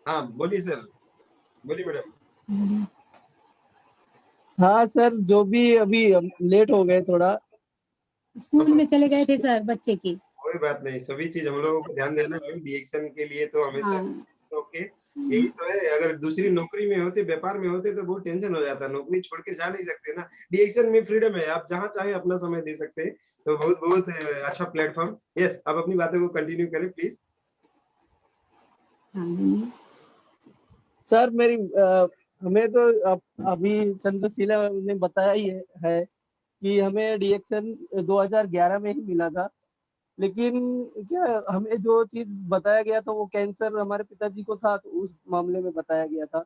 हाँ बोलिए सर, बोलिए मैडम। हाँ सर, जो भी अभी हम लेट हो गए थोड़ा, स्कूल में चले गए थे सर बच्चे की। कोई बात नहीं, सभी चीज हम लोगों को ध्यान देना है रिएक्शन के लिए तो हमेशा। हाँ। ओके, यही तो है। अगर दूसरी नौकरी में होते, व्यापार में होते तो बहुत टेंशन हो जाता। नौकरी छोड़ के जा नहीं सकते ना। रिएक्शन में फ्रीडम है, आप जहाँ चाहे अपना समय दे सकते हैं। तो बहुत बहुत अच्छा प्लेटफॉर्म। यस, आप अपनी बातों को कंटिन्यू करें प्लीज। सर मेरी हमें तो अभी चंद्रशिला ने बताया ही है कि हमें रिएक्शन 2011 में ही मिला था। लेकिन क्या हमें जो चीज बताया गया था वो कैंसर हमारे पिताजी को था, तो उस मामले में बताया गया था,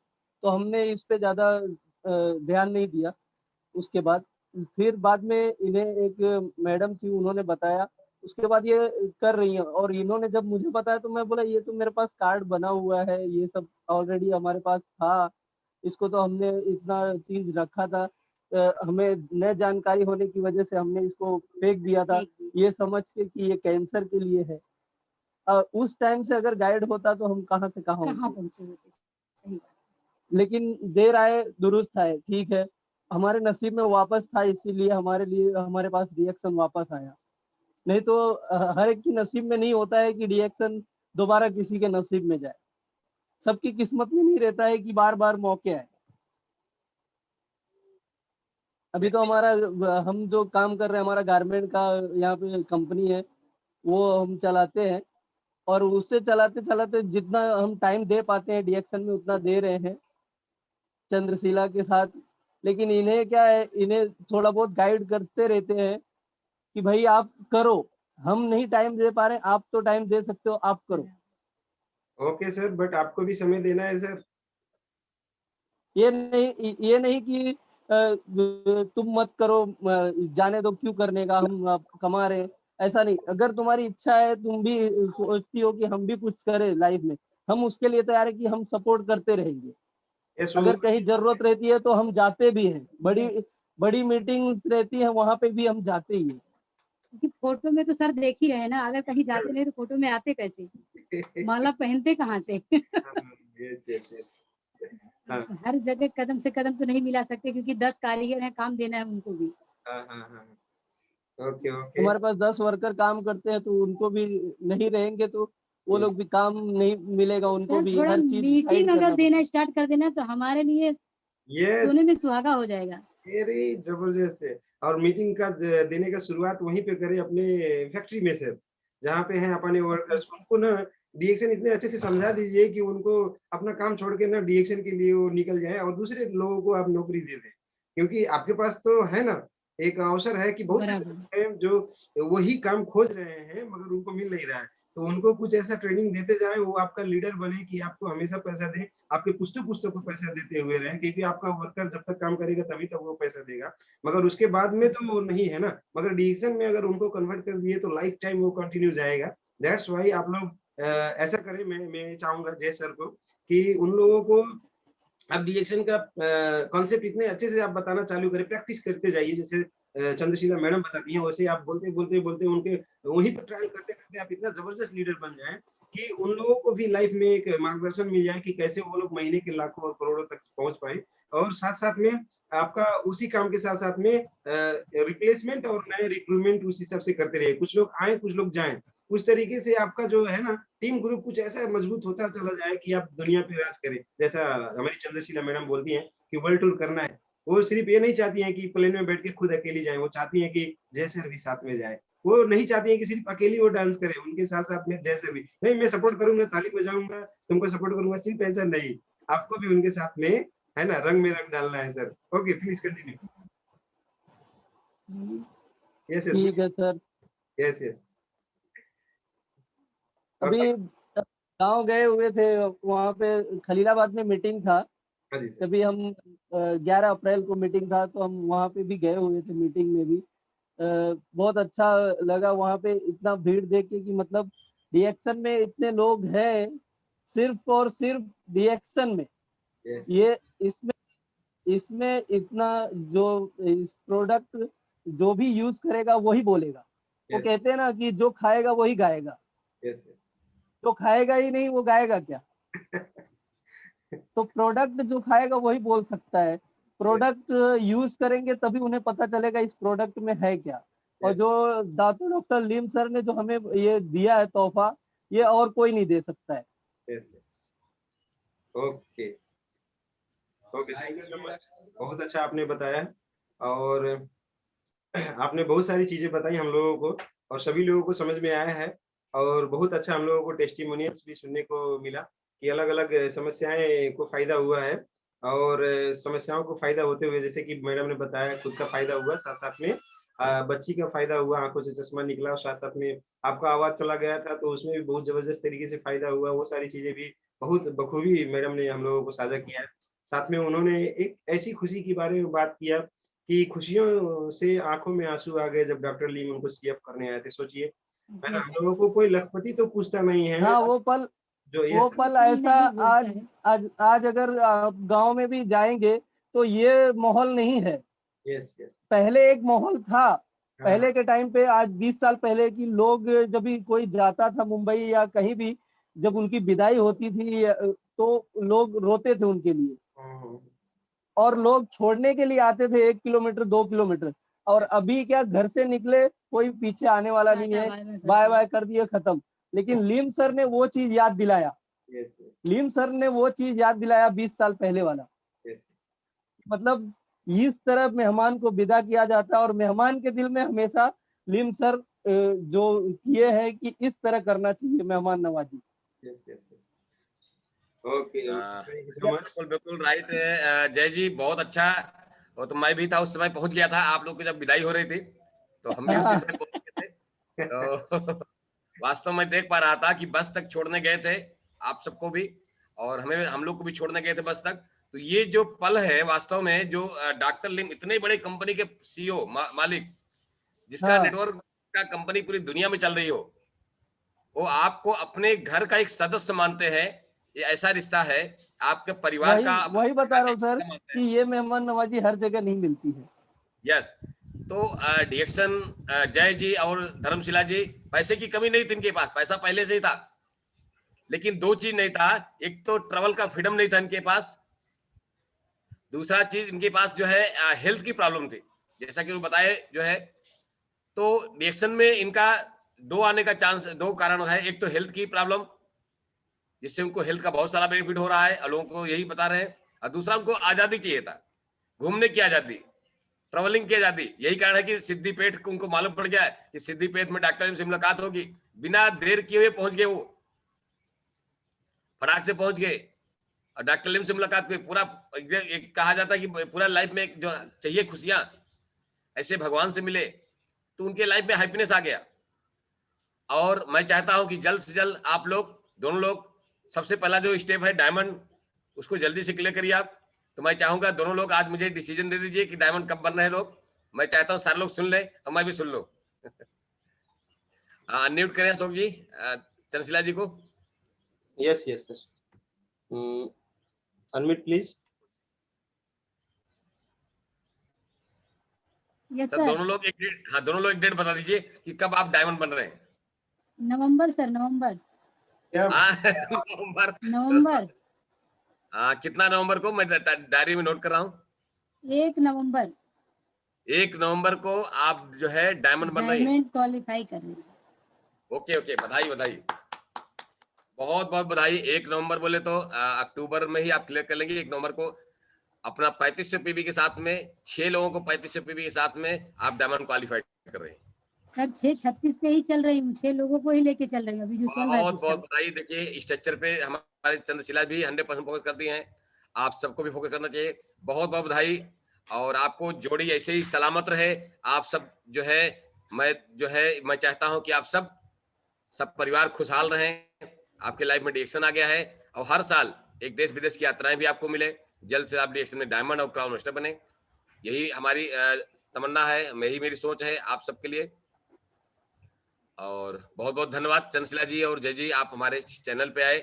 तो हमने इस पे ज्यादा ध्यान नहीं दिया। उसके बाद फिर बाद में इन्हें एक मैडम थी, उन्होंने बताया। उसके बाद ये कर रही है, और इन्होंने जब मुझे बताया तो मैं बोला ये तो मेरे पास कार्ड बना हुआ है, ये सब ऑलरेडी हमारे पास था, इसको तो हमने इतना चीज रखा था। हमें न जानकारी होने की वजह से हमने इसको फेंक दिया था, ये समझ के कि ये कैंसर के लिए है। उस टाइम से अगर गाइड होता तो हम कहाँ से कहाँ पहुंचे होते। सही बात। लेकिन देर आए दुरुस्त आए, ठीक है, हमारे नसीब में वापस था, इसीलिए हमारे लिए हमारे पास रिएक्शन वापस आया। नहीं तो हर एक की नसीब में नहीं होता है कि रिएक्शन दोबारा किसी के नसीब में जाए। सबकी किस्मत में नहीं रहता है कि बार बार मौके आए। अभी तो हमारा हम जो काम कर रहे हैं, हमारा गारमेंट का यहाँ पे कंपनी है, वो हम चलाते हैं, और उससे चलाते चलाते जितना हम टाइम दे पाते हैं रिएक्शन में उतना दे रहे हैं चंद्रशिला के साथ। लेकिन इन्हें क्या है, इन्हें थोड़ा बहुत गाइड करते रहते हैं कि भाई आप करो, हम नहीं टाइम दे पा रहे, आप तो टाइम दे सकते हो, आप करो। ओके सर, बट आपको भी समय देना है सर। ये नहीं कि तुम मत करो, जाने दो, क्यों करने का, हम आप कमा रहे हैं। ऐसा नहीं, अगर तुम्हारी इच्छा है, तुम भी सोचती हो कि हम भी कुछ करें लाइफ में, हम उसके लिए तैयार है कि हम सपोर्ट करते रहेंगे। अगर कहीं जरूरत रहती है तो हम जाते भी हैं, बड़ी बड़ी मीटिंग रहती है वहां पे भी हम जाते ही हैं। क्योंकि फोटो में तो सर देख ही रहे हैं ना, अगर कहीं जाते नहीं तो फोटो में आते कैसे, माला पहनते कहाँ से। हर जगह कदम से कदम तो नहीं मिला सकते, क्योंकि 10 कारीगर हैं, काम देना है उनको भी। Okay okay. हमारे पास 10 वर्कर काम करते हैं, तो उनको भी नहीं रहेंगे तो वो लोग भी काम नहीं मिलेगा, उनको भी हर चीज मीटिंग अगर देना स्टार्ट कर देना तो हमारे लिए सोने में सुहागा हो जाएगा। अरे जबरदस्त है। और मीटिंग का देने का शुरुआत वहीं पे करें, अपने फैक्ट्री में से, जहाँ पे हैं अपने वर्कर्स। उनको ना रिएक्शन इतने अच्छे से समझा दीजिए कि उनको अपना काम छोड़ के ना रिएक्शन के लिए वो निकल जाए, और दूसरे लोगों को आप नौकरी दे दें। क्योंकि आपके पास तो है ना एक अवसर है कि बहुत से लोग हैं जो वही काम खोज रहे हैं मगर उनको मिल नहीं रहा है। तो उनको कुछ ऐसा ट्रेनिंग देते जाए, वो आपका लीडर बने कि आपको हमेशा पैसा दे, आपके पुश्तों पुश्तों को पैसा देते हुए रहे। क्योंकि आपका वर्कर जब तक काम करेगा तभी तक वो पैसा देगा, मगर उसके बाद में तो वो नहीं है ना। मगर डिएक्शन में अगर उनको कन्वर्ट कर दिए तो लाइफ टाइम वो कंटिन्यू जाएगा। दैट्स व्हाई आप लोग ऐसा करें। मैं चाहूंगा जय सर को कि उन लोगों को आप डिएक्शन का कॉन्सेप्ट इतने अच्छे से आप बताना चालू करें, प्रैक्टिस करते जाइए। जैसे चंद्रशिला मैडम बताती हैं, वैसे आप बोलते बोलते बोलते उनके वहीं पर ट्रायल करते करते आप इतना जबरदस्त लीडर बन जाएं कि उन लोगों को भी लाइफ में एक मार्गदर्शन मिल जाए कि कैसे वो लोग महीने के लाखों और करोड़ों तक पहुंच पाए। और साथ साथ में आपका उसी काम के साथ साथ में रिप्लेसमेंट और नए रिक्रूटमेंट उस हिसाब से करते रहिए। कुछ लोग आए, कुछ लोग जाएं। उस तरीके से आपका जो है ना टीम ग्रुप कुछ ऐसा मजबूत होता चला जाए कि आप दुनिया पे राज करें। जैसा हमारी चंद्रशिला मैडम बोलती हैं कि वर्ल्ड टूर करना है। वो सिर्फ ये नहीं चाहती हैं कि प्लेन में बैठ के खुद अकेली जाए, वो चाहती हैं कि जय सर भी साथ में जाए। वो नहीं चाहती हैं कि सिर्फ अकेली वो डांस करे, उनके साथ साथ में जय सर भी। नहीं, मैं सपोर्ट करूंगा, ताली बजाऊंगा, तुमको सपोर्ट करूंगा, सिर्फ ऐसा नहीं, आपको भी उनके साथ में है ना रंग में रंग डालना है sir. Okay, please continue. Yes yes ठीक है सर। Yes yes. अभी गांव गए हुए थे, वहां पे खलीलाबाद में मीटिंग था। तभी हम 11 अप्रैल को मीटिंग था, तो हम वहां पे भी गए हुए थे मीटिंग में भी। बहुत अच्छा लगा वहां पे इतना भीड़ देख के कि मतलब रिएक्शन में इतने लोग हैं, सिर्फ और सिर्फ रिएक्शन में। ये इसमें इसमें इतना जो इस प्रोडक्ट जो भी यूज करेगा वही बोलेगा। वो Yes. कहते हैं ना कि जो खाएगा वही गाएगा, Yes, जो खाएगा ही नहीं वो गाएगा क्या। तो प्रोडक्ट जो खाएगा वही बोल सकता है, प्रोडक्ट यूज करेंगे तभी उन्हें पता चलेगा इस प्रोडक्ट में है क्या। और Yes. जो दातु डॉक्टर लीम सर ने जो हमें ये दिया है तोहफा, ये और कोई नहीं दे सकता है। Yes. Okay okay, thank you so much. बहुत अच्छा आपने बताया, और आपने बहुत सारी चीजें बताई हम लोगों को, और सभी लोगों को समझ में आया है। और बहुत अच्छा हम लोगों को टेस्टिमोनियल्स भी सुनने को मिला कि अलग-अलग समस्याएं को फायदा हुआ है, और समस्याओं को फायदा होते हुए, जैसे कि मैडम ने बताया, खुद का फायदा हुआ, साथ-साथ में बच्ची का फायदा हुआ, आँखों से चश्मा निकला, और साथ-साथ में आपका आवाज़ चला गया था, तो उसमें भी बहुत ज़बरदस्त तरीके से फायदा हुआ। वो सारी चीज़ें भी बहुत बखूबी मैडम ने हम लोगों को साझा किया है। साथ में उन्होंने एक ऐसी खुशी के बारे में बात किया कि खुशियों से आँखों में आँसू आ गए जब डॉक्टर लीम उनको सीएफ करने आए थे। सोचिए, है ना? यस, हम लोगों को कोई लखपति तो पूछता नहीं है, हाँ, जो वो यस पल कोई ऐसा नहीं बोलता आज है। आज आज अगर आप गांव में भी जाएंगे तो ये माहौल नहीं है। Yes, yes. पहले एक माहौल था, हाँ, पहले के टाइम पे, आज 20 साल पहले की लोग जब भी कोई जाता था मुंबई या कहीं भी, जब उनकी विदाई होती थी तो लोग रोते थे उनके लिए, हाँ, हाँ। और लोग छोड़ने के लिए आते थे 1 किलोमीटर 2 किलोमीटर। और अभी क्या, घर से निकले कोई पीछे आने वाला नहीं टाटा है, बाय बाय कर बाय दिया। बाय कर दिए, खत्म। लेकिन लीम सर ने वो चीज याद दिलाया, यस, यस, लीम सर ने वो चीज याद दिलाया 20 साल पहले वाला। यस। मतलब इस तरह मेहमान को विदा किया जाता है, और मेहमान के दिल में हमेशा लीम सर जो किए हैं कि इस तरह करना चाहिए मेहमान नवाजी। Yes, yes, yes. Okay, okay, thank you so much. बिल्कुल बिल्कुल राइट जय जी, बहुत अच्छा। और तो मैं भी था उस समय, पहुंच गया था आप लोग की जब विदाई हो रही थी, तो हम भी उसी समय पहुंच गए थे। तो वास्तव में देख पा रहा था कि बस तक छोड़ने गए थे आप सबको भी, और हम लोग को भी छोड़ने गए थे बस तक। तो ये जो पल है वास्तव में, जो डॉक्टर लिम इतने बड़े कंपनी के सीईओ मालिक, जिसका हाँ, नेटवर्क का कंपनी पूरी दुनिया में चल रही हो, वो आपको अपने घर का एक सदस्य मानते हैं। ये ऐसा रिश्ता है, आपके परिवार वही का, वही बता रहा हूँ सर हिस्सा मानते कि हैं। ये मेहमान नवाजी हर जगह नहीं मिलती है। यस। तो डिएक्शन जय जी और धर्मशिला जी, पैसे की कमी नहीं थी इनके पास, पैसा पहले से ही था, लेकिन दो चीज नहीं था। एक तो ट्रेवल का फ्रीडम नहीं था इनके पास, दूसरा चीज इनके पास जो है हेल्थ की प्रॉब्लम थी, जैसा कि वो बताए जो है। तो डिएक्शन में इनका दो आने का चांस, दो कारण है। एक तो हेल्थ की प्रॉब्लम, जिससे उनको हेल्थ का बहुत सारा बेनिफिट हो रहा है और लोगों को यही बता रहे हैं। और दूसरा, उनको आजादी चाहिए था, घूमने की आजादी, ट्रेवलिंग की आजादी। यही कारण है कि सिद्धिपेट को उनको मालूम पड़ गया कि सिद्धिपेट में डॉक्टर से मुलाकात होगी, बिना देर किए हुए पहुंच गए, वो फटाक से पहुंच गए और डॉक्टर लिम से मुलाकात हुई। पूरा एक कहा जाता है कि पूरा लाइफ में एक जो चाहिए खुशियां, ऐसे भगवान से मिले, तो उनके लाइफ में हैप्पीनेस आ गया। और मैं चाहता हूं कि जल्द से जल्द आप लोग दोनों लोग, सबसे पहला जो स्टेप है डायमंड, उसको जल्दी से क्लियर करिए आप। तो मैं चाहूंगा दोनों लोग आज मुझे डिसीजन दे दीजिए कि डायमंड कब बन रहे हैं लोग। मैं चाहता हूं सारे लोग सुन ले और मैं भी सुन लो। अनम्यूट करें अशोक जी, चंद्रशिला जी को। Yes, yes sir. Unmute please. Yes sir sir. दोनों लोग एक डेट, हाँ दोनों लोग एक डेट बता दीजिए कि कब आप डायमंड बन रहे हैं। नवंबर सर, नवंबर। क्या? नवंबर। नवंबर। कितना नवंबर को, मैं डायरी में नोट कर रहा हूँ। 1 नवंबर 1 नवंबर को आप जो है डायमंड बन रही हैं। डायमंड क्वालिफाई कर रही है। ओके ओके, बधाई बधाई, बहुत बहुत बधाई। 1 नवंबर बोले तो अक्टूबर में ही आप क्लियर कर लेंगे। 1 नवंबर को अपना 3500 पीबी के साथ में, 6 लोगों को 3500 पीबी के साथ में आप डायमंड क्वालिफाइड कर रहे हैं। सर 6:36 पे ही चल रही हूँ, 6 लोगों को ही लेके चल रही हूँ अभी जो चल रहा है बहुत बहुत सिस्टम। बधाई। देखिए स्ट्रक्चर पे हमारे चंद्रशिला भी 100% फोकस करती हैं, आप सबको भी फोकस करना चाहिए। बहुत बहुत बधाई, और आपको जोड़ी ऐसे ही सलामत रहे। आप सब जो है, मैं चाहता हूं कि आप सब परिवार खुशहाल रहें। आपके लाइफ में डिएक्शन आ गया है, और हर साल एक देश विदेश की यात्राएं भी आपको मिले। जल्द से आप डिएक्शन में डायमंड और क्राउन मास्टर बने, यही हमारी तमन्ना है, यही मेरी सोच है आप सबके लिए। और बहुत बहुत धन्यवाद चंद्रशिला जी और जय जी, आप हमारे चैनल पे आए,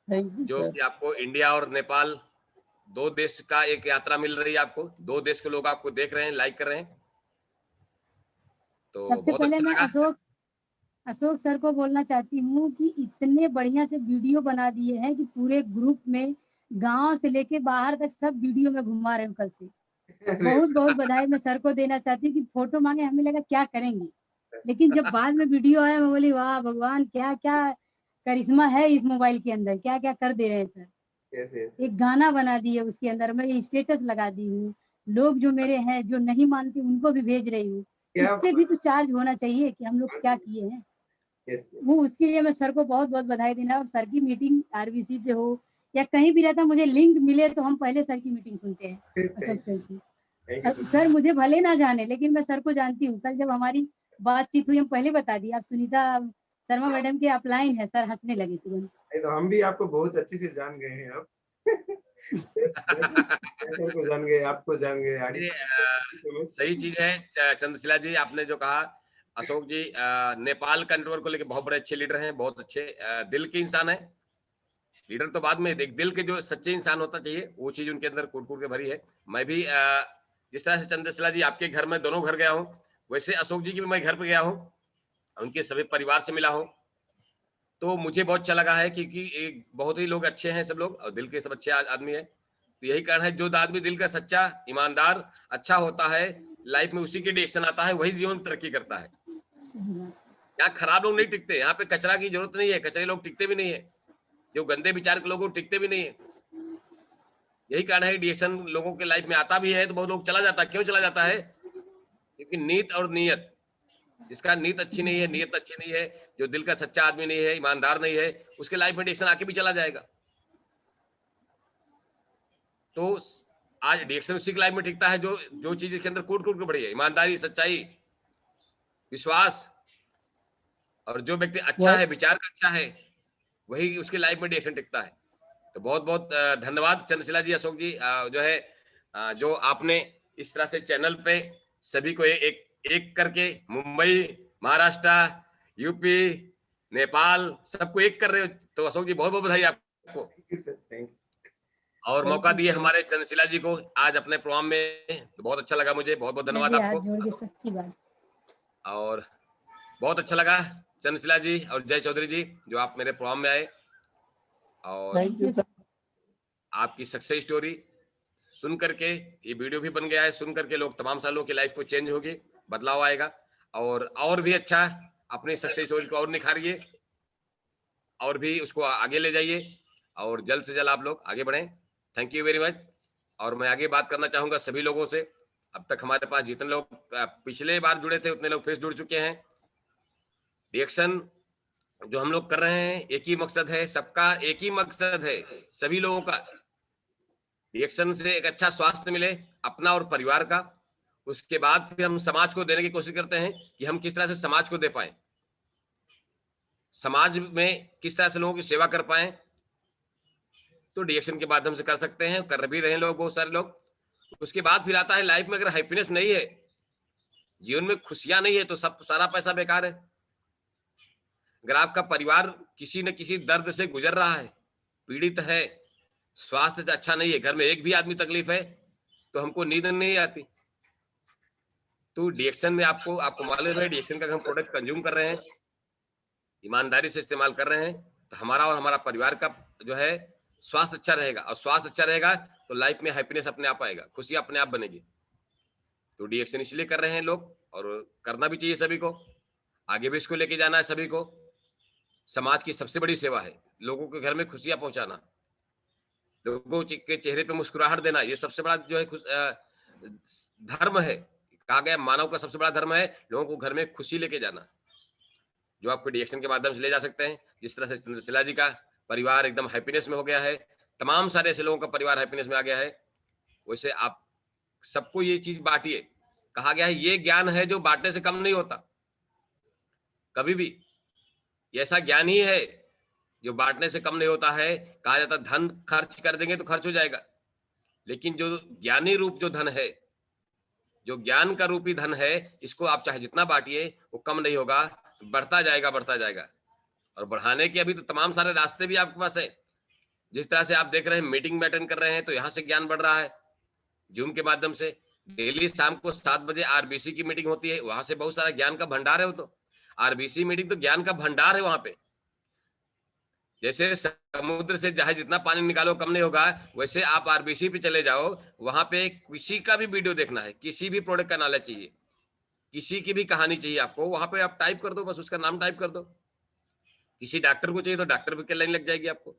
थैंक यू जो सर। कि आपको इंडिया और नेपाल, दो देश का एक यात्रा मिल रही है आपको। दो देश के लोग आपको देख रहे हैं, लाइक कर रहे हैं। तो सबसे बहुत पहले अच्छा मैं लगा। अशोक सर को बोलना चाहती हूँ कि इतने बढ़िया से वीडियो बना दिए हैं कि पूरे ग्रुप में गांव से लेके बाहर तक सब वीडियो में घुमा रहे हो कल से। अरे बहुत बहुत बधाई मैं सर को देना चाहती हूँ कि फोटो मांगे, हमें लगा क्या करेंगे, लेकिन जब बाद में वीडियो आया मैं बोली वाह भगवान, क्या क्या करिश्मा है इस मोबाइल के अंदर, क्या क्या कर दे रहे हैं सर। कैसे एक गाना बना दिए उसके अंदर, मैं स्टेटस लगा दी हूँ, लोग जो मेरे हैं जो नहीं मानते उनको भी भेज रही हूँ। क्या इससे भी तो चार्ज होना चाहिए कि हम लोग क्या किए हैं। कैसे वो उसके लिए मैं सर को बहुत बहुत बधाई देना। और सर की मीटिंग आरबीसी पे हो या कहीं भी रहता, मुझे लिंक मिले तो हम पहले सर की मीटिंग सुनते हैं, अशोक सर की। थैंक यू अब सर मुझे भले ना जाने, लेकिन मैं सर को जानती हूँ। कल जब हमारी बातचीत हुई, हम पहले बता दी आप सुनीता शर्मा मैडम के अपलाइन है, सर हंसने लगे तुरंत। नहीं तो हम भी आपको बहुत अच्छे से जान गए हैं अब। मैं सर को जान गए, आपको जान गए, ये आरिफ सही चीज है चंद्रशिला जी, आपने जो कहा। अशोक जी नेपाल कंट्रोल को लेकर बहुत बड़े अच्छे लीडर हैं, बहुत अच्छे दिल के इंसान है। लीडर तो बाद में, एक दिल के जो सच्चे इंसान होता चाहिए, वो चीज उनके अंदर कूट कूट के भरी है। मैं भी जिस तरह से चंद्रशिला जी आपके घर में दोनों घर गया हूँ, वैसे अशोक जी की भी मैं घर पे गया हूँ, उनके सभी परिवार से मिला हूँ। तो मुझे बहुत अच्छा लगा है क्योंकि एक बहुत ही लोग अच्छे हैं, सब लोग, और दिल के सब अच्छे आदमी है। तो यही कारण है, जो आदमी दिल का सच्चा, ईमानदार, अच्छा होता है, लाइफ में उसी के डिसीजन आता है, वही जीवन तरक्की करता है। सही बात। यहाँ खराब लोग नहीं टिकते, यहाँ पे कचरा की जरूरत नहीं है, कचरे लोग टिकते भी नहीं है, जो गंदे विचार के लोग टिकते भी नहीं है। यही कारण है डिसीजन लोगों के लाइफ में आता भी है तो बहुत लोग चला जाता है। क्यों चला जाता है? क्योंकि नीत और नीयत, जिसका नीयत अच्छी नहीं है, नीयत अच्छी नहीं है, जो दिल का सच्चा आदमी नहीं है, ईमानदार नहीं है, उसके लाइफ में डिसीजन आके भी चला जाएगा। तो आज डिएक्शन उसी की लाइफ में टिकता है जो जो चीज इसके अंदर कूट कूट के पड़ी है, ईमानदारी, सच्चाई, विश्वास। और जो व्यक्ति अच्छा है, विचार का अच्छा है, वही उसकी लाइफ में डिएक्शन टिकता है। तो बहुत बहुत धन्यवाद चंद्रशिला जी, अशोक जी, जो है जो आपने इस तरह से चैनल पे सभी को एक एक करके, मुंबई, महाराष्ट्र, यूपी, नेपाल, सबको एक कर रहे हो। तो अशोक जी बहुत बहुत बधाई आपको, सर, थैंक और थैंक मौका यू दिए सर। हमारे चंद्रशिला जी को आज अपने प्रोग्राम में। तो बहुत अच्छा लगा मुझे, बहुत बहुत मैं धन्यवाद भी हाथ आपको। जोड़ के सच्ची बात। और बहुत अच्छा लगा चंद्रशिला जी और जय चौधरी जी, जो आप मेरे प्रोग्राम में आए, और थैंक यू सर। आपकी सक्सेस स्टोरी सुन करके, ये वीडियो भी बन गया है, सुन करके लोग, तमाम सालों की लाइफ को चेंज होगी, बदलाव आएगा। और भी अच्छा अपनी सक्सेस स्टोरी को और निखारिए, और भी उसको आगे ले जाइए, और जल्द से जल्द आप लोग आगे बढ़ें। Thank you very much. और मैं आगे बात करना चाहूंगा सभी लोगों से। अब तक हमारे पास जितने लोग पिछले बार जुड़े थे, उतने लोग फिर जुड़ चुके हैं। रिएक्शन जो हम लोग कर रहे हैं, एक ही मकसद है, सबका एक ही मकसद है, सभी लोगों का रिएक्शन से एक अच्छा स्वास्थ्य मिले, अपना और परिवार का। उसके बाद फिर हम समाज को देने की कोशिश करते हैं कि हम किस तरह से समाज को दे पाए, समाज में किस तरह से लोगों की सेवा कर पाए। तो रिएक्शन के माध्यम से कर सकते हैं, कर भी रहे हैं लोग, बहुत सारे लोग। उसके बाद फिर आता है, लाइफ में अगर हैप्पीनेस नहीं है, जीवन में खुशियां नहीं है, तो सब सारा पैसा बेकार है। अगर आपका परिवार किसी न किसी दर्द से गुजर रहा है, पीड़ित है, स्वास्थ्य अच्छा नहीं है, घर में एक भी आदमी तकलीफ है, तो हमको नींद नहीं आती। तो डिएक्शन में आपको मालूम है, डिएक्शन का हम प्रोडक्ट कंज्यूम कर रहे हैं, ईमानदारी से इस्तेमाल कर रहे हैं, तो हमारा और हमारा परिवार का जो है स्वास्थ्य अच्छा रहेगा, और स्वास्थ्य अच्छा रहेगा तो लाइफ में हैप्पीनेस अपने आप आएगा, खुशी अपने आप बनेगी। तो डिएक्शन इसलिए कर रहे हैं लोग, और करना भी चाहिए सभी को, आगे भी इसको लेके जाना है सभी को। समाज की सबसे बड़ी सेवा है लोगों के घर में खुशियां पहुंचाना, लोगों के चेहरे पे मुस्कुराहट देना, ये सबसे बड़ा जो है धर्म है। कहा गया मानव का सबसे बड़ा धर्म है लोगों को घर में खुशी लेके जाना, जो आपको डिएक्शन के माध्यम से ले जा सकते हैं। जिस तरह से चंद्रशिला जी का परिवार एकदम हैप्पीनेस में हो गया है, तमाम सारे ऐसे लोगों का परिवार हैप्पीनेस में आ गया है, वैसे आप सबको ये चीज बांटिए। कहा गया है ये ज्ञान है जो बांटने से कम नहीं होता कभी भी, ऐसा ज्ञान ही है जो बांटने से कम नहीं होता है। कहा जाता धन खर्च कर देंगे तो खर्च हो जाएगा, लेकिन जो ज्ञानी रूप जो धन है, जो ज्ञान का रूपी धन है, इसको आप चाहे जितना बांटिए वो कम नहीं होगा, बढ़ता जाएगा, बढ़ता जाएगा। और बढ़ाने के अभी तो तमाम सारे रास्ते भी आपके पास है। जिस तरह से आप देख रहे हैं मीटिंग में अटेंड कर रहे हैं, तो यहाँ से ज्ञान बढ़ रहा है, जूम के माध्यम से डेली शाम को 7 बजे आरबीसी की मीटिंग होती है, वहां से बहुत सारा ज्ञान का भंडार है। वो तो आरबीसी मीटिंग तो ज्ञान का भंडार है वहां पे। जैसे समुद्र से जहां जितना पानी निकालो कम नहीं होगा, वैसे आप आरबीसी पे चले जाओ, वहां पे किसी का भी वीडियो देखना है, किसी भी प्रोडक्ट का नॉलेज चाहिए, किसी की भी कहानी चाहिए आपको, वहां पे आप टाइप कर दो, बस उसका नाम टाइप कर दो। किसी डॉक्टर को चाहिए तो डॉक्टर की लाइन लग जाएगी आपको।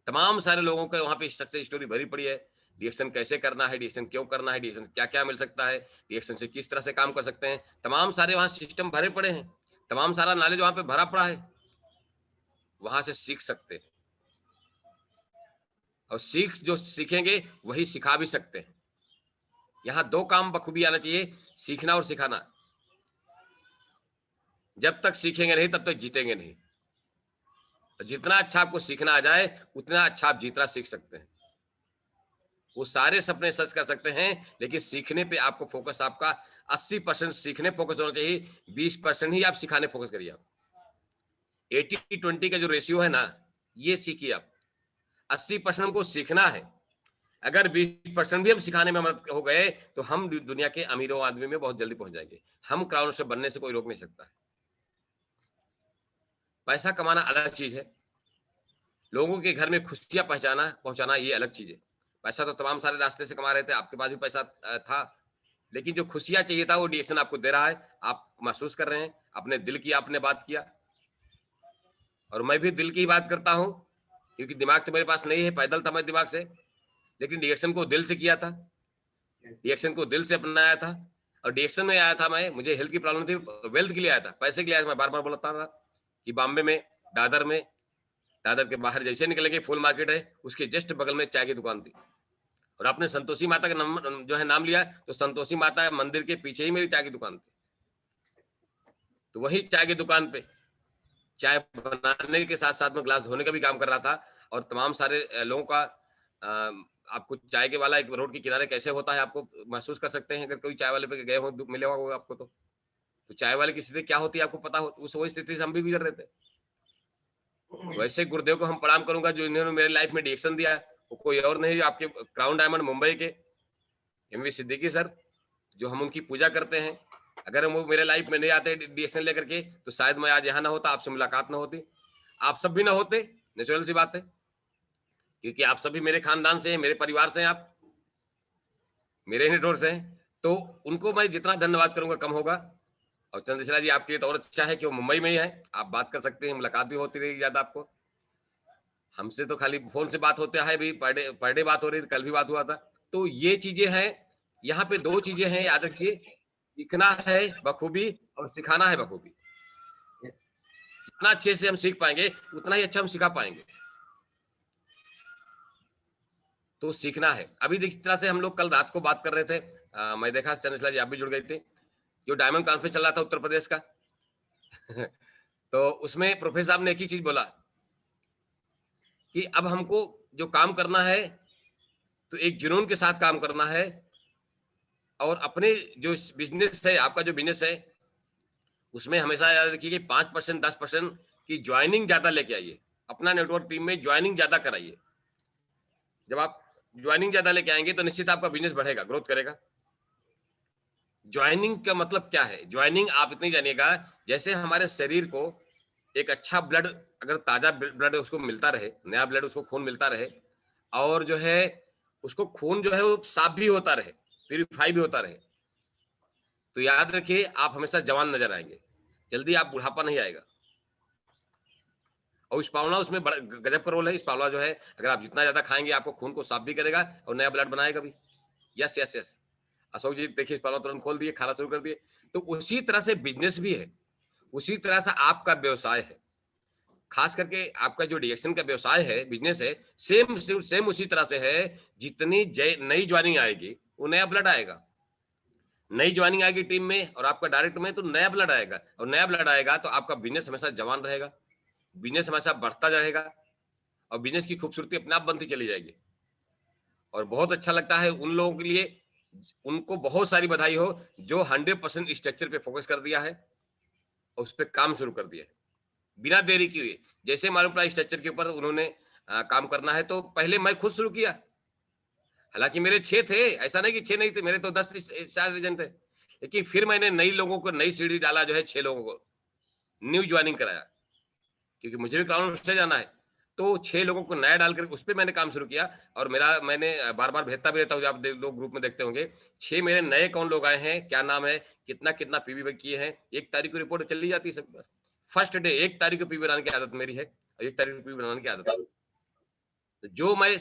तमाम सारे लोगों का वहां पे सक्सेस स्टोरी भरी पड़ी है। डीएक्शन कैसे करना है, डीएक्शन क्यों करना है, डीएक्शन क्या क्या मिल सकता है, डीएक्शन से किस तरह से काम कर सकते हैं, तमाम सारे वहां सिस्टम भरे पड़े हैं, तमाम सारा नॉलेज वहां पे भरा पड़ा है, वहां से सीख सकते हैं। और जो सीखेंगे वही सिखा भी सकते हैं। यहाँ 2 काम बखूबी आना चाहिए, सीखना और सिखाना। जब तक सीखेंगे नहीं तब तक जीतेंगे नहीं। जितना अच्छा आपको सीखना आ जाए उतना अच्छा आप जीतना सीख सकते हैं। वो सारे सपने सच कर सकते हैं, लेकिन सीखने पे आपको फोकस, आपका 80% सीखने फोकस होना चाहिए, 20% ही आप सिखाने फोकस करिए। आप 80-20 का जो रेशियो है ना, ये सीखिए आप। 80% हमको सीखना है। अगर 20% भी हम सिखाने में मदद हो गए तो हम दुनिया के अमीरों आदमी में बहुत जल्दी पहुंच जाएंगे। हम क्राउन से बनने से कोई रोक नहीं सकता। पैसा कमाना अलग चीज है, लोगों के घर में खुशियां पहुंचाना ये अलग चीज है। पैसा तो तमाम सारे रास्ते से कमा रहे थे, आपके पास भी पैसा था, लेकिन जो खुशियां चाहिए था वो डीएक्शन आपको दे रहा है। आप महसूस कर रहे हैं, अपने दिल की आपने बात किया, और मैं भी दिल की बात करता हूं, क्योंकि दिमाग तो मेरे पास नहीं है, पैदल था मैं दिमाग से, लेकिन डीएक्शन को दिल से किया था, डीएक्शन को दिल से अपनाया था। और डीएक्शन में आया था मैं, मुझे हेल्थ की प्रॉब्लम थी, वेल्थ के लिए आया था, पैसे के लिए आया था। मैं बार बार बोलता था कि बॉम्बे में दादर के बाहर जैसे निकलेंगे फुल मार्केट है, उसके जस्ट बगल में चाय की दुकान थी। और आपने संतोषी माता का जो है नाम लिया, तो संतोषी माता मंदिर के पीछे ही मेरी चाय की दुकान थी। तो वही चाय की दुकान पे चाय बनाने के साथ साथ में ग्लास धोने का भी काम कर रहा था। और तमाम सारे लोगों का आपको चाय के वाला एक रोड के किनारे कैसे होता है आपको महसूस कर सकते हैं। अगर कोई चाय वाले पे गए हो, दुख मिले होगा आपको, तो चाय वाले की स्थिति क्या होती है आपको पता हो। उस वही स्थिति से हम भी गुजर रहे थे। वैसे गुरुदेव को हम प्रणाम करूंगा जो इन्होंने मेरे लाइफ में डीएक्शन दिया है। वो कोई और नहीं, आपके क्राउन डायमंड मुंबई के एमवी सिद्दीकी सर, जो हम उनकी पूजा करते हैं। अगर वो मेरे लाइफ में नहीं आते डीएक्शन लेकर के, तो शायद मैं आज यहाँ ना होता, आपसे मुलाकात ना होती, आप सब भी ना होते। नेचुरल सी बात है, क्योंकि आप सभी मेरे खानदान से हैं, मेरे परिवार से हैं, आप मेरे नेटवर्क से हैं। तो उनको मैं जितना धन्यवाद करूंगा कम होगा। और चंद्रशिला जी आपके लिए तो और अच्छा है कि वो मुंबई में ही है, आप बात कर सकते हैं, मुलाकात भी होती रहेगी ज्यादा आपको। हमसे तो खाली फोन से बात होता है, भी पर डे बात हो रही थी, कल भी बात हुआ था। तो ये चीजें हैं, यहाँ पे 2 चीजें हैं, याद रखिए, सीखना है बखूबी और सिखाना है बखूबी। जितना अच्छे से हम सीख पाएंगे उतना ही अच्छा हम सिखा पाएंगे। तो सीखना है। अभी जिस तरह से हम लोग कल रात को बात कर रहे थे, मैं देखा चंद्रशिला जी आप भी जुड़ गए थे, जो डायमंड कॉन्फ्रेंस चल रहा था उत्तर प्रदेश का तो उसमें प्रोफेसर साहब ने एक ही चीज बोला कि अब हमको जो काम करना है तो एक जुनून के साथ काम करना है, और अपने जो बिजनेस है, आपका जो बिजनेस है, उसमें हमेशा याद रखिए कि 5% 10% की ज्वाइनिंग ज्यादा लेके आइए। अपना नेटवर्क टीम में ज्वाइनिंग ज्यादा कराइए। जब आप ज्वाइनिंग ज्यादा लेके आएंगे तो निश्चित आपका बिजनेस बढ़ेगा, ग्रोथ करेगा। ज्वाइनिंग का मतलब क्या है? ज्वाइनिंग आप इतनी जानिएगा, जैसे हमारे शरीर को एक अच्छा ब्लड, अगर ताजा ब्लड उसको मिलता रहे, नया ब्लड उसको खून मिलता रहे, और जो है उसको खून जो है वो साफ भी होता रहे, प्यूरिफाई भी होता रहे, तो याद रखिए आप हमेशा जवान नजर आएंगे, जल्दी आप बुढ़ापा नहीं आएगा। और स्पावला उसमें गजब का रोल है। स्पावला जो है, अगर आप जितना ज्यादा खाएंगे आपको खून को साफ भी करेगा और नया ब्लड बनाएगा भी। यस यस यस, अशोक जी देखिए स्पावला तुरंत खोल दिए, खाना शुरू कर दिए। तो उसी तरह से बिजनेस भी है, उसी तरह से आपका व्यवसाय है, खास करके आपका जो डीएक्शन का व्यवसाय है, बिजनेस है, सेम उसी तरह से है। जितनी नई ज्वाइनिंग आएगी वो नया ब्लड आएगा, नई ज्वाइनिंग आएगी टीम में और आपका डायरेक्ट में, तो नया ब्लड आएगा, और नया ब्लड आएगा तो आपका बिजनेस हमेशा जवान रहेगा, बिजनेस हमेशा बढ़ता जाएगा, और बिजनेस की खूबसूरती अपने आप बनती चली जाएगी। और बहुत अच्छा लगता है उन लोगों के लिए, उनको बहुत सारी बधाई हो जो 100% स्ट्रक्चर पे फोकस कर दिया है और उस पर काम शुरू कर दिया है बिना देरी किए। जैसे मालूम पड़ा स्ट्रक्चर के ऊपर उन्होंने काम करना है, तो पहले मैं खुद शुरू किया। हालांकि मेरे 6 थे, ऐसा नहीं कि 6 नहीं थे, मेरे तो 10 स्टार एजेंट थे, लेकिन फिर मैंने नई लोगों को नई सीढ़ी डाला, जो है 6 लोगों को न्यू ज्वाइनिंग कराया, क्योंकि मुझे भी क्राउन से जाना है। तो 6 लोगों को नया डालकर उस पर मैंने काम शुरू किया, और मैंने बार बार भेजता भी रहता हूँ, आप लोग ग्रुप में देखते होंगे। 6 मेरे नए कौन लोग आए हैं, क्या नाम है, कितना कितना पीवी किए हैं, 1 तारीख को रिपोर्ट चली जाती है सब पर। फर्स्ट डे 1 तारीख को पीवी बनाने की आदत मेरी है, और 1 तारीख को पीवी बनाने की आदत है। तो जो मैं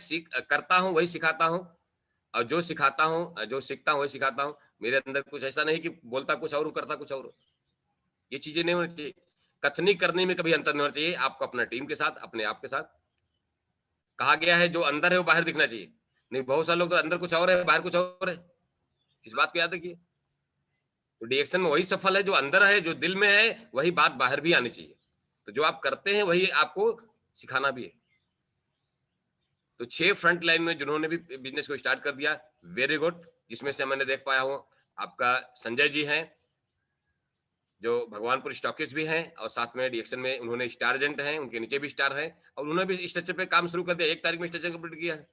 करता हूँ वही सिखाता हूँ, और जो सिखाता हूँ, जो सीखता हूँ वही सिखाता हूँ। मेरे अंदर कुछ ऐसा नहीं कि बोलता कुछ और करता कुछ और, ये चीजें नहीं होनी चाहिए। कथनी करने में कभी अंतर नहीं होना चाहिए, आपको अपना टीम के साथ, अपने आप के साथ। कहा गया है जो अंदर है वो बाहर दिखना चाहिए, नहीं बहुत सारे लोग तो अंदर कुछ और है बाहर कुछ और है, इस बात को याद रखिए। तो डीएक्शन में वही सफल है जो अंदर है, जो दिल में है, वही बात बाहर भी आनी चाहिए। तो जो आप करते हैं वही आपको सिखाना भी है। तो 6 फ्रंट लाइन में जिन्होंने भी बिजनेस को स्टार्ट कर दिया, वेरी गुड। जिसमें से मैंने देख पाया हूँ आपका संजय जी हैं, जो भगवानपुर स्टॉकिस्ट भी हैं, और साथ में डीएक्शन में उन्होंने स्टार एजेंट हैं, उनके नीचे भी स्टार हैं, और उन्होंने भी स्ट्रक्चर पे काम शुरू कर दिया। 1 तारीख में स्ट्रक्चर कंप्लीट किया है,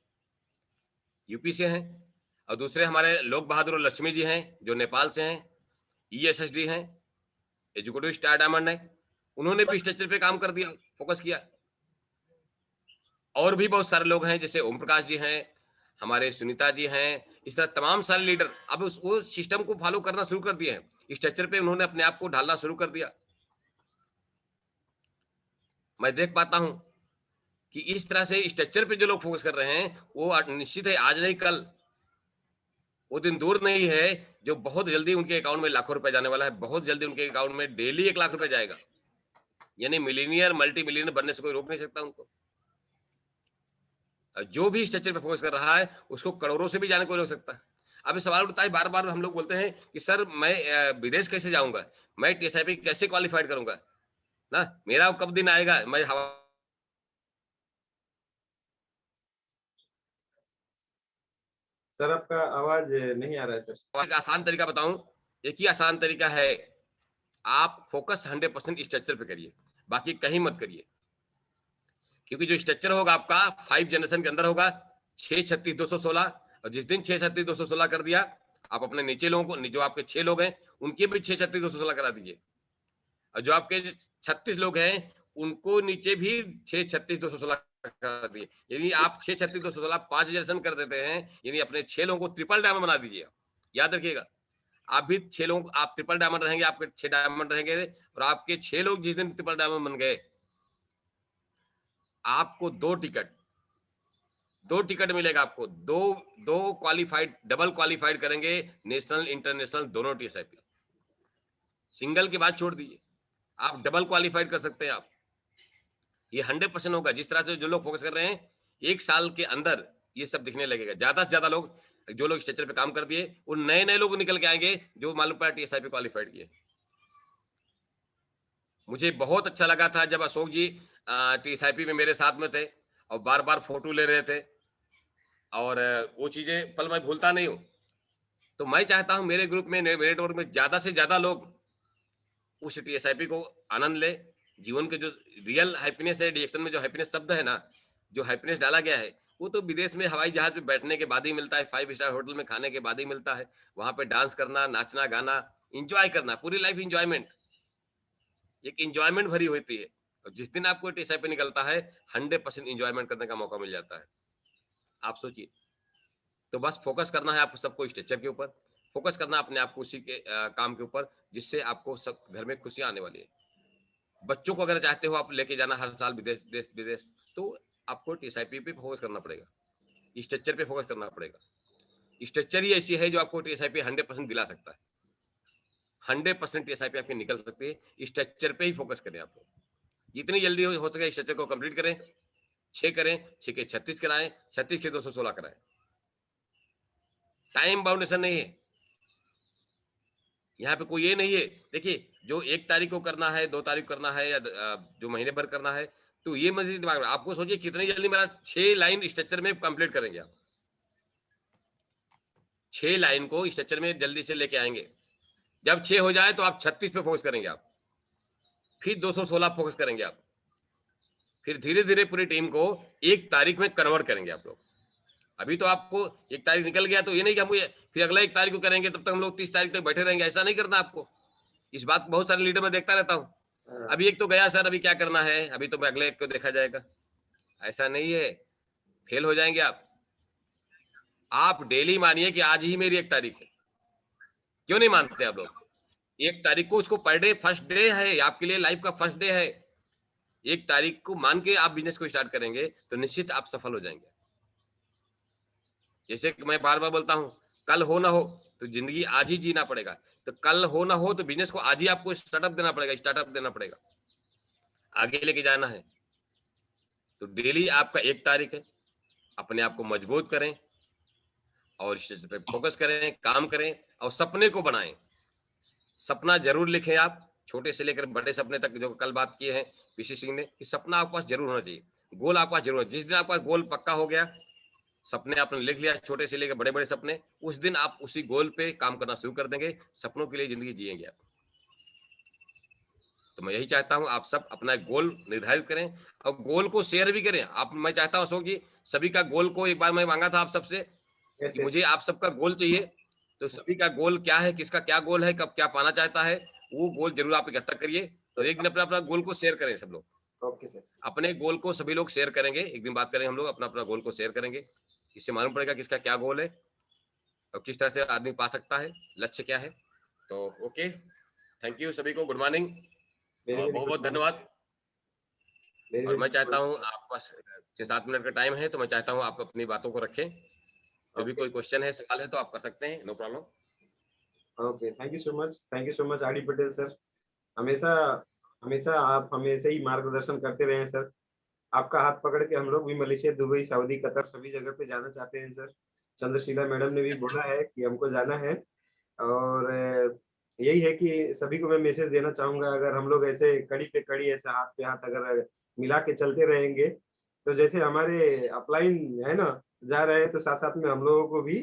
यूपी से हैं। और दूसरे हमारे लोक बहादुर और लक्ष्मी जी हैं, जो नेपाल से हैं, ESSD हैं, एजुकेटिव स्टार डायमंड है, उन्होंने भी स्ट्रक्चर पे काम कर दिया, फोकस किया। और भी बहुत सारे लोग हैं, जैसे ओम प्रकाश जी हैं, हमारे सुनीता जी हैं, इस तरह तमाम सारे लीडर अब वो सिस्टम को फॉलो करना शुरू कर दिए हैं। स्ट्रक्चर पे उन्होंने अपने आप को ढालना शुरू कर दिया। मैं देख पाता हूं कि इस तरह से स्ट्रक्चर पे जो लोग फोकस कर रहे हैं, वो निश्चित है आज नहीं कल, वो दिन दूर नहीं है जो बहुत जल्दी उनके अकाउंट में लाखों रुपए जाने वाला है। बहुत जल्दी उनके अकाउंट में डेली 1 लाख रुपए जाएगा, यानी मिलीनियर मल्टी मिलियनर बनने से कोई रोक नहीं सकता उनको। जो भी स्ट्रक्चर पे फोकस कर रहा है उसको करोड़ों से भी जाने को रोक सकता है। अब सवाल उठता है, बार बार हम लोग बोलते हैं कि सर मैं विदेश कैसे जाऊंगा, मैं TSIP कैसे क्वालिफाइड करूंगा ना, मेरा कब दिन आएगा मैं हवा। सर आपका आवाज नहीं आ रहा है सर। एक आसान तरीका बताऊं, एक ही आसान तरीका है, आप फोकस 100% स्ट्रक्चर पे करिए, बाकी कहीं मत करिए। क्योंकि जो स्ट्रक्चर होगा आपका 5 जनरेशन के अंदर होगा, 636,216, और जिस दिन 636,216 कर दिया, आप अपने नीचे लोगों को, जो आपके 6 लोग हैं उनके भी 636,216 करा दीजिए, और जो आपके 36 लोग हैं उनको नीचे भी 636,216 करा दिए। यदि आप 636,216 5 जनरेशन कर देते हैं, यानी अपने 6 लोगों को ट्रिपल डायमंड बना दीजिए। याद रखिएगा, आप भी 6 लोग, आप ट्रिपल डायमंड रहेंगे, आपके 6 डायमंड रहेंगे, और आपके 6 लोग जिस दिन ट्रिपल डायमंड बन गए, आपको 2 टिकट मिलेगा। आपको दो क्वालिफाइड, डबल क्वालिफाइड करेंगे, नेशनल इंटरनेशनल दोनों TSIP। सिंगल की बात छोड़ दीजिए, आप डबल क्वालिफाइड कर सकते हैं। आप ये 100% होगा। जिस तरह से जो लोग फोकस कर रहे हैं, 1 साल के अंदर ये सब दिखने लगेगा। ज्यादा से ज्यादा लोग, जो लोग स्ट्रक्चर पे काम कर दिए, वो नए नए लोग निकल के आएंगे जो मालूम पड़ा TSIP क्वालिफाइड किए। मुझे बहुत अच्छा लगा था जब अशोक जी TSIP में मेरे साथ में थे और बार बार फोटो ले रहे थे, और वो चीजें पल मैं भूलता नहीं हूँ। तो मैं चाहता हूं मेरे ग्रुप में, मेरे नेटवर्क में ज्यादा से ज्यादा लोग उस TSIP को आनंद ले। जीवन के जो रियल हैप्पीनेस है, डीएक्शन में जो हैप्पीनेस शब्द है ना, जो हैप्पीनेस डाला गया है, वो तो विदेश में हवाई जहाज पे बैठने के बाद ही मिलता है, 5 स्टार होटल में खाने के बाद ही मिलता है। वहां पे डांस करना, नाचना, गाना, इंजॉय करना, पूरी लाइफ इंजॉयमेंट, एक इंजॉयमेंट भरी होती है। और जिस दिन आपको TSIP निकलता है, 100% इंजॉयमेंट करने का मौका मिल जाता है। आप सोचिए। तो बस फोकस करना है आपको, सबको स्ट्रक्चर के ऊपर फोकस करना, अपने आप को उसी के काम के ऊपर, जिससे आपको सब घर में खुशियां आने वाली है। बच्चों को अगर चाहते हो आप लेके जाना हर साल विदेश, देश विदेश, तो आपको TSIP पे फोकस करना पड़ेगा, स्ट्रक्चर पे फोकस करना पड़ेगा। स्ट्रक्चर ही ऐसी है जो आपको TSIP 100% दिला सकता है। 100% TSIP आपकी निकल सकती है। स्ट्रक्चर पे ही फोकस करें। आप लोग जितनी जल्दी हो सके स्ट्रक्चर को कंप्लीट करें। 6 करें, 6 के 36 कराएं, 36 के 216 कराएं। टाइम बाउंडेशन नहीं है यहाँ पे, कोई ये नहीं है। देखिए, जो 1 तारीख को करना है, 2 तारीख को करना है, या जो महीने भर करना है, तो ये मजीद दिमाग में आपको सोचिए कितनी जल्दी मेरा 6 लाइन स्ट्रक्चर में कंप्लीट करेंगे आप। 6 लाइन को स्ट्रक्चर में जल्दी से लेके आएंगे। जब 6 हो जाए तो आप 36 पे फोकस करेंगे आप, फिर 216 फोकस करेंगे आप, फिर धीरे धीरे पूरी टीम को 1 तारीख में कन्वर्ट करेंगे आप लोग। अभी तो आपको 1 तारीख निकल गया, तो ये नहीं कि हम फिर अगला 1 तारीख को करेंगे, तब तक हम लोग 30 तारीख तक बैठे रहेंगे, ऐसा नहीं करना आपको। इस बात को बहुत सारे लीडर में देखता रहता हूँ, हाँ, अभी एक तो गया सर, अभी क्या करना है, अभी तो अगले एक को देखा जाएगा। ऐसा नहीं है, फेल हो जाएंगे आप। आप डेली मानिए कि आज ही मेरी 1 तारीख है। क्यों नहीं मानते आप लोग? 1 तारीख को उसको पर डे फर्स्ट डे है, आपके लिए लाइफ का फर्स्ट डे है। 1 तारीख को मान के आप बिजनेस को स्टार्ट करेंगे तो निश्चित आप सफल हो जाएंगे। जैसे कि मैं बार बार बोलता हूं, कल हो ना हो तो जिंदगी आज ही जीना पड़ेगा। तो कल हो ना हो तो बिजनेस को आज ही आपको स्टार्टअप देना पड़ेगा, आगे लेके जाना है। तो डेली आपका 1 तारीख है, अपने आप को मजबूत करें और इस चीज पे फोकस करें, काम करें और सपने को बनाएं। सपना जरूर लिखें आप, छोटे से लेकर बड़े सपने तक, जो कल बात किए हैं पीसी सिंह ने, कि सपना आपके पास जरूर होना चाहिए, गोल आपके पास जरूर। जिस दिन आपका गोल पक्का हो गया, सपने आपने लिख लिया, छोटे से लेकर बड़े बड़े सपने, उस दिन आप उसी गोल पे काम करना शुरू कर देंगे, सपनों के लिए जिंदगी जिएंगे आप। तो मैं यही चाहता हूं आप सब अपना गोल निर्धारित करें और गोल को शेयर भी करें। आप, मैं चाहता हूं कि सभी का गोल को, एक बार मैं मांगा था आप सबसे कि मुझे आप सबका गोल चाहिए, तो सभी का गोल क्या है, किसका क्या गोल है, कब क्या पाना चाहता है, वो गोल जरूर आप इकट्ठा करिए। तो एक दिन अपना अपना गोल को शेयर करें सब लोग। Okay sir. अपने गोल को सभी लोग शेयर करेंगे, एक दिन बात करेंगे हम लोग, अपना अपना गोल को शेयर करेंगे, इससे मालूम पड़ेगा किसका क्या गोल है और किस तरह से आदमी पा सकता है, लक्ष्य क्या है। तो ओके, थैंक यू सभी को, गुड मॉर्निंग और बहुत बहुत धन्यवाद। और मैं चाहता हूँ आपके पास 6-7 मिनट का टाइम है, तो मैं चाहता हूँ आप अपनी बातों को रखें, जो भी कोई क्वेश्चन है, सवाल है तो आप कर सकते हैं, no problem. Okay, thank you so much R D Patel sir. हमेशा हमेशा आप हमें ऐसे ही मार्गदर्शन करते रहे सर। आपका हाथ पकड़ के हम लोग भी मलेशिया, दुबई, सऊदी, कतर सभी जगह पे जाना चाहते हैं सर। चंद्रशिला मैडम ने भी बोला है कि हमको जाना है और यही है कि सभी को मैं मैसेज देना चाहूँगा, अगर हम लोग ऐसे कड़ी पे कड़ी, ऐसे हाथ पे हाथ अगर मिला के चलते रहेंगे, तो जैसे हमारे अपलाइन है ना, जा रहे हैं, तो साथ-साथ में हम लोगों को भी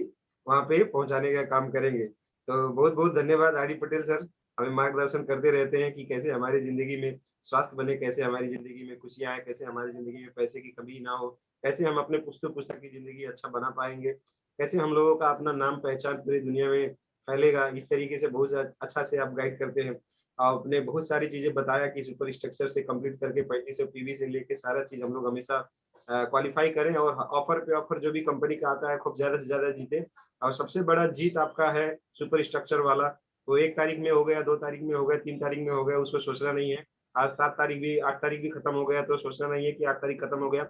वहाँ पे पहुँचाने का काम करेंगे। तो बहुत-बहुत धन्यवाद आर डी पटेल सर, हमें मार्गदर्शन करते रहते हैं कि कैसे हमारी ज़िंदगी में स्वास्थ्य बने, कैसे हमारी ज़िंदगी में खुशियाँ आएँ, कैसे हमारी ज़िंदगी में पैसे की कमी ना हो, कैसे हम अपने पुश्तों-पुश्त की ज़िंदगी अच्छा बना पाएँगे, कैसे हम लोगों का अपना नाम पहचान पूरी दुनिया में फैलेगा। इस तरीके से बहुत अच्छा से आप गाइड करते हैं। आपने बहुत सारी चीज़ें बताया कि सुपर स्ट्रक्चर से कंप्लीट करके 3500 पीवी से लेके सारा चीज़ हम लोग हमेशा क्वालीफाई करें और ऑफर पे ऑफर जो भी कंपनी का आता है खूब ज़्यादा से ज़्यादा जीतें। और सबसे बड़ा जीत आपका है सुपर स्ट्रक्चर वाला। तो 1 तारीख में हो गया, 2 तारीख में हो गया, 3 तारीख में हो गया, उसको सोचना नहीं है। आज 7 तारीख भी, 8 तारीख भी खत्म हो गया, तो सोचना नहीं है कि 8 तारीख खत्म हो गया।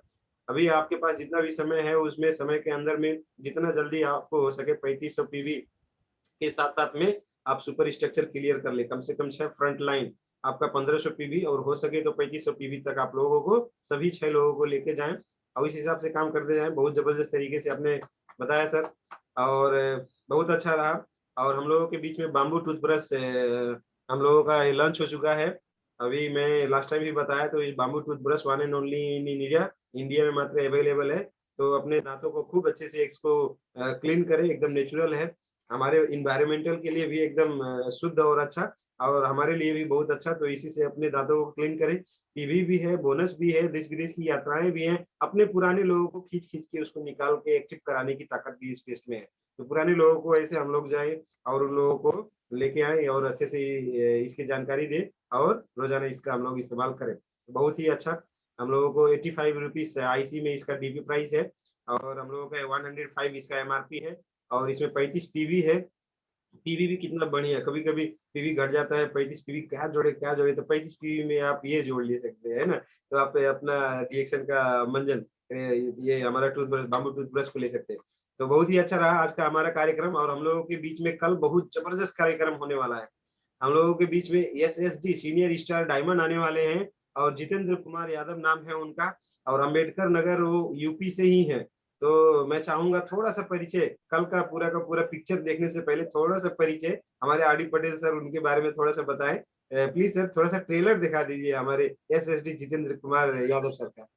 अभी आपके पास जितना भी समय है, उसमें समय के अंदर में जितना जल्दी आपको हो सके 3500 पीवी के साथ-साथ में आप सुपर स्ट्रक्चर क्लियर कर ले। कम से कम 6 फ्रंट लाइन आपका 1500 पीवी और हो सके तो 3500 पीवी तक आप लोगों को, सभी 6 लोगों को लेके जाएँ और इस हिसाब से काम करते जाएँ। बहुत ज़बरदस्त तरीके से आपने बताया सर और बहुत अच्छा रहा। और हम लोगों के बीच में बाम्बू टूथब्रश हम लोगों का लॉन्च हो चुका है। अभी मैं लास्ट टाइम भी बताया, तो ये bamboo toothbrush one and only in India, India में मात्र अवेलेबल है। तो अपने दाँतों को खूब अच्छे से इसको क्लीन करें, एकदम नेचुरल है। हमारे एनवायरमेंटल के लिए भी एकदम शुद्ध और अच्छा, और हमारे लिए भी बहुत अच्छा। तो इसी से अपने दांतों को क्लीन करें। टीवी भी है, बोनस भी है, देश-विदेश की यात्राएँ भी हैं। अपने पुराने लोगों को खींच-खींच के उसको निकाल के एक्टिव कराने की ताकत भी इस पेस्ट में है। तो पुराने लोगों को ऐसे हम लोग जाएँ और उन लोगों को लेके आएँ और अच्छे से इसकी जानकारी दें और रोज़ाना इसका हम लोग इस्तेमाल करें। बहुत ही अच्छा। हम लोगों को ₹85 आईसी में इसका डीपी प्राइस है और हम लोगों का 105 इसका एमआरपी है और इसमें 35 पीवी है। पीवी भी कितना बढ़िया, कभी-कभी पीवी घट जाता है, 35 पीवी क्या जोड़े, तो 35 पीवी में आप ये जोड़ ले सकते हैं, है ना? तो आप अपना रिएक्शन का मंजन ये हमारा टूथब्रश, बाम्बू टूथब्रश को ले सकते हैं। तो बहुत ही अच्छा रहा आज का हमारा कार्यक्रम और हम लोगों के बीच में कल बहुत ज़बरदस्त कार्यक्रम होने वाला है। हम लोगों के बीच में एसएसडी सीनियर स्टार डायमंड आने वाले हैं और जितेंद्र कुमार यादव नाम है उनका और अम्बेडकर नगर वो यूपी से ही हैं। तो मैं चाहूँगा थोड़ा-सा परिचय, कल का पूरा पिक्चर देखने से पहले थोड़ा-सा परिचय हमारे आर डी पटेल सर उनके बारे में थोड़ा-सा बताएँ। प्लीज़ सर थोड़ा-सा ट्रेलर दिखा दीजिए हमारे एसएसडी जितेंद्र कुमार यादव सर का।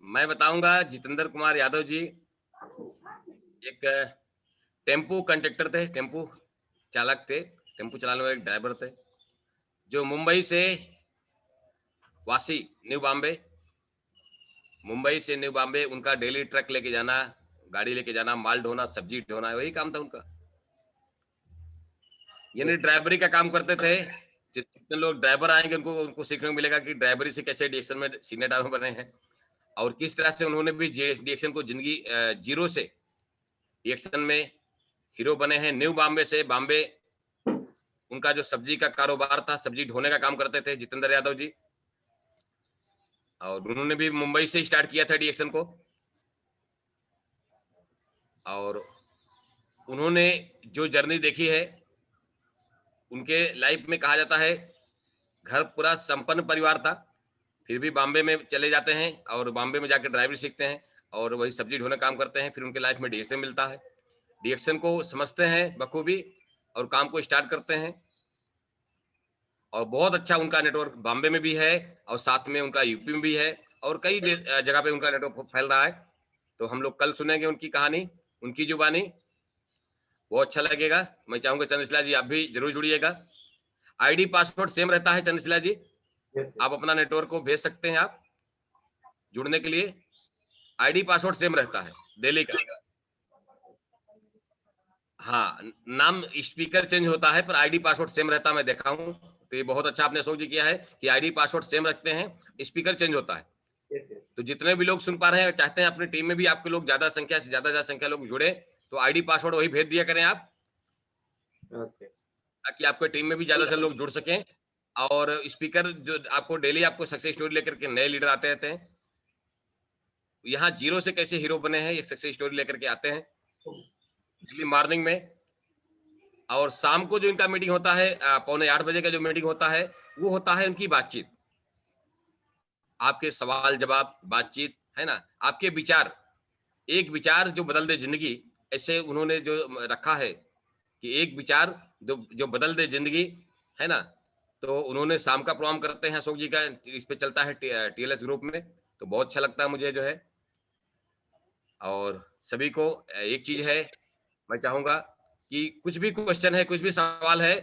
मैं बताऊंगा, जितेंद्र कुमार यादव जी एक टेम्पू कंडक्टर थे, टेम्पू चालक थे, टेम्पू चलाने वाले ड्राइवर थे, जो मुंबई से वासी, न्यू बॉम्बे, मुंबई से न्यू बॉम्बे उनका डेली ट्रक लेके जाना, गाड़ी लेके जाना, माल ढोना, सब्जी ढोना, वही काम था उनका। यानी ड्राइवरी का काम करते थे। जितने लोग ड्राइवर आएंगे उनको उनको सीखने को मिलेगा कि ड्राइवरी से कैसे डीएक्शन में सीनियर ड्राइवर बने हैं, और किस तरह से उन्होंने भी डीएक्शन को जिंदगी जीरो से डीएक्शन में हीरो बने हैं। न्यू बॉम्बे से बॉम्बे उनका जो सब्जी का कारोबार था, सब्जी ढोने का काम करते थे जितेंद्र यादव जी, और उन्होंने भी मुंबई से स्टार्ट किया था डीएक्शन को। और उन्होंने जो जर्नी देखी है, उनके लाइफ में कहा जाता है घर पूरा संपन्न परिवार था, फिर भी बॉम्बे में चले जाते हैं और बॉम्बे में जाकर ड्राइवरी सीखते हैं और वही सब्जी ढोने काम करते हैं। फिर उनके लाइफ में डीएक्शन मिलता है, डीएक्शन को समझते हैं बखूबी और काम को स्टार्ट करते हैं। और बहुत अच्छा उनका नेटवर्क बॉम्बे में भी है और साथ में उनका यूपी में भी है और कई जगह पे उनका नेटवर्क फैल रहा है। तो हम लोग कल सुनेंगे उनकी कहानी, उनकी जुबानी, बहुत अच्छा लगेगा। मैं चाहूंगा चंद्रशिला जी आप भी जरूर जुड़िएगा। आईडी पासवर्ड सेम रहता है चंद्रशिला जी, आप अपना नेटवर्क को भेज सकते हैं आप जुड़ने के लिए। आईडी पासवर्ड सेम रहता है दिल्ली का। हाँ, नाम स्पीकर चेंज होता है पर आईडी पासवर्ड सेम रहता है, मैं देखा हूँ। तो ये बहुत अच्छा आपने अशोक जी किया है कि आईडी पासवर्ड सेम रखते हैं, स्पीकर चेंज होता है। तो जितने भी लोग सुन पा रहे हैं, चाहते हैं अपनी टीम में भी आपके लोग ज्यादा संख्या से ज्यादा संख्या लोग जुड़े, तो आईडी पासवर्ड वही भेज दिया करें आप, ताकि आपके टीम में भी ज्यादा से लोग जुड़ सकें। और स्पीकर जो आपको डेली आपको सक्सेस स्टोरी लेकर के नए लीडर आते रहते हैं। यहाँ जीरो से कैसे हीरो बने हैं, एक सक्सेस स्टोरी लेकर के आते हैं डेली मॉर्निंग में। और शाम को जो इनका मीटिंग होता है 7:45 का जो मीटिंग होता है, वो होता है उनकी बातचीत, आपके सवाल जवाब, बातचीत है ना, आपके विचार, एक विचार जो बदल दे जिंदगी, ऐसे उन्होंने जो रखा है कि एक विचार जो बदल दे जिंदगी, है ना। तो उन्होंने शाम का प्रोग्राम करते हैं अशोक जी का, इस पे चलता है टीएलएस ग्रुप में, तो बहुत अच्छा लगता है मुझे जो है। और सभी को एक चीज है, मैं चाहूंगा कि कुछ भी क्वेश्चन है, कुछ भी सवाल है,